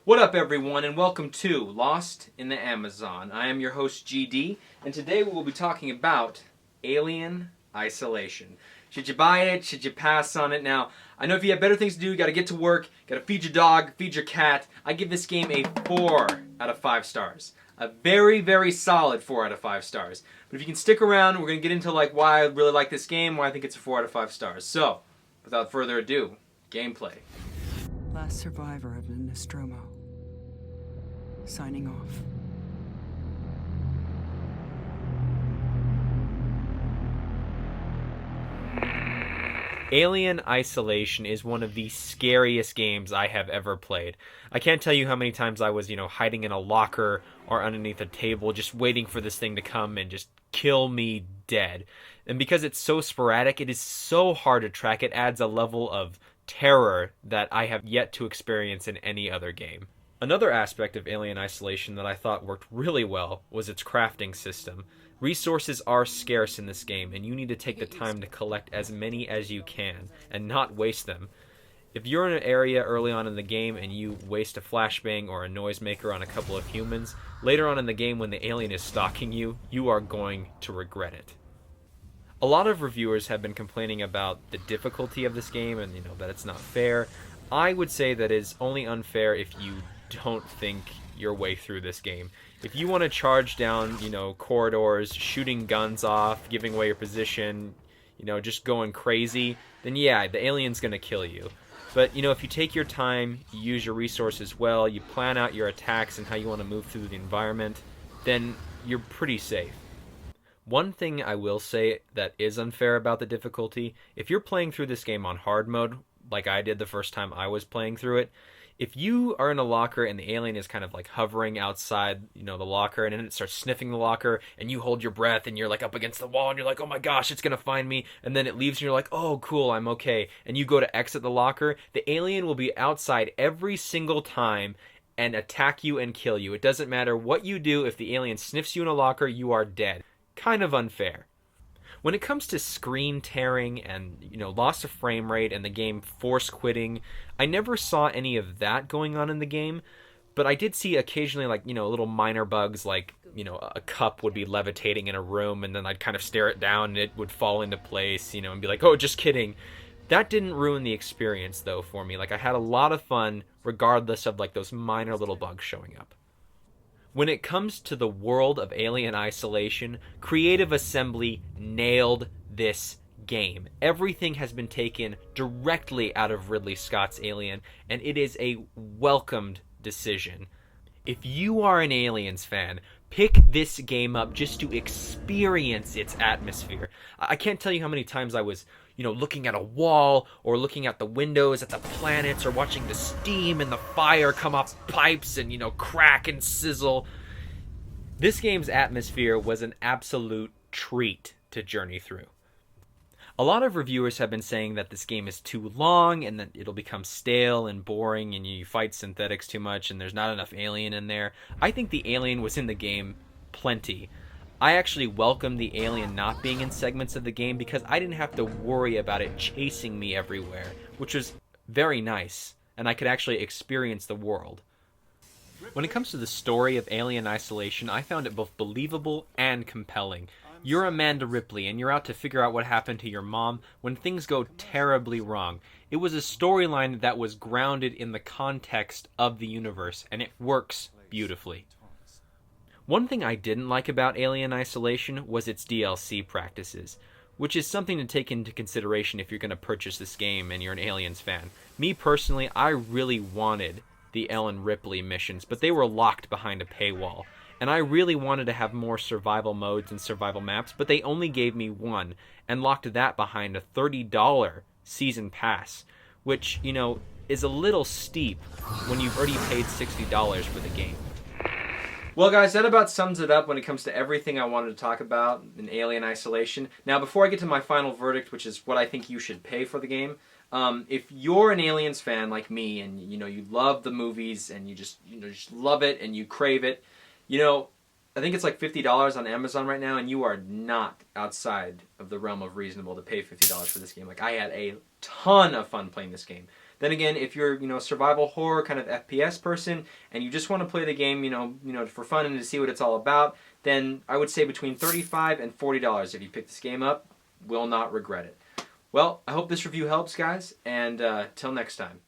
What up, everyone, and welcome to Lost in the Amazon. I am your host, GD, and today we will be talking about Alien Isolation. Should you buy it? Should you pass on it? Now, I know if you have better things to do, you gotta get to work, gotta feed your dog, feed your cat. I give this game a 4 out of 5 stars. A very, very solid 4 out of 5 stars. But if you can stick around, we're gonna get into why I really like this game, why I think it's a 4 out of 5 stars. So, without further ado, gameplay. Last survivor of the Nostromo. Signing off. Alien Isolation is one of the scariest games I have ever played. I can't tell you how many times I was, hiding in a locker or underneath a table just waiting for this thing to come and just kill me dead. And because it's so sporadic, it is so hard to track. It adds a level of terror that I have yet to experience in any other game. Another aspect of Alien Isolation that I thought worked really well was its crafting system. Resources are scarce in this game, and you need to take the time to collect as many as you can, and not waste them. If you're in an area early on in the game and you waste a flashbang or a noisemaker on a couple of humans, later on in the game when the alien is stalking you, you are going to regret it. A lot of reviewers have been complaining about the difficulty of this game and, that it's not fair. I would say that it's only unfair if you don't think your way through this game. If you want to charge down, corridors, shooting guns off, giving away your position, just going crazy, then yeah, the alien's going to kill you. But, if you take your time, you use your resources well, you plan out your attacks and how you want to move through the environment, then you're pretty safe. One thing I will say that is unfair about the difficulty, if you're playing through this game on hard mode, like I did the first time I was playing through it, if you are in a locker and the alien is kind of hovering outside, the locker, and then it starts sniffing the locker, and you hold your breath, and you're up against the wall, and you're like, oh my gosh, it's gonna find me, and then it leaves, and you're like, oh cool, I'm okay, and you go to exit the locker, the alien will be outside every single time and attack you and kill you. It doesn't matter what you do, if the alien sniffs you in a locker, you are dead. Kind of unfair. When it comes to screen tearing and, loss of frame rate and the game force quitting, I never saw any of that going on in the game, but I did see occasionally, little minor bugs, a cup would be levitating in a room, and then I'd kind of stare it down, and it would fall into place, and be like, oh, just kidding. That didn't ruin the experience, though, for me. I had a lot of fun, regardless of, those minor little bugs showing up. When it comes to the world of Alien Isolation, Creative Assembly nailed this game. Everything has been taken directly out of Ridley Scott's Alien, and it is a welcomed decision. If you are an Aliens fan, pick this game up just to experience its atmosphere. I can't tell you how many times I was looking at a wall, or looking out the windows at the planets, or watching the steam and the fire come off pipes and, crack and sizzle. This game's atmosphere was an absolute treat to journey through. A lot of reviewers have been saying that this game is too long, and that it'll become stale and boring, and you fight synthetics too much, and there's not enough alien in there. I think the alien was in the game plenty. I actually welcomed the alien not being in segments of the game because I didn't have to worry about it chasing me everywhere, which was very nice, and I could actually experience the world. When it comes to the story of Alien Isolation, I found it both believable and compelling. You're Amanda Ripley, and you're out to figure out what happened to your mom when things go terribly wrong. It was a storyline that was grounded in the context of the universe, and it works beautifully. One thing I didn't like about Alien Isolation was its DLC practices, which is something to take into consideration if you're going to purchase this game and you're an Aliens fan. Me personally, I really wanted the Ellen Ripley missions, but they were locked behind a paywall. And I really wanted to have more survival modes and survival maps, but they only gave me one, and locked that behind a $30 season pass, which, is a little steep when you've already paid $60 for the game. Well, guys, that about sums it up when it comes to everything I wanted to talk about in Alien Isolation. Now, before I get to my final verdict, which is what I think you should pay for the game, if you're an Aliens fan like me, and you love the movies, and you just love it and you crave it, I think it's $50 on Amazon right now, and you are not outside of the realm of reasonable to pay $50 for this game. I had a ton of fun playing this game. Then again, if you're, survival horror kind of FPS person and you just want to play the game, for fun and to see what it's all about, then I would say between $35 and $40 if you pick this game up. Will not regret it. Well, I hope this review helps, guys, and till next time.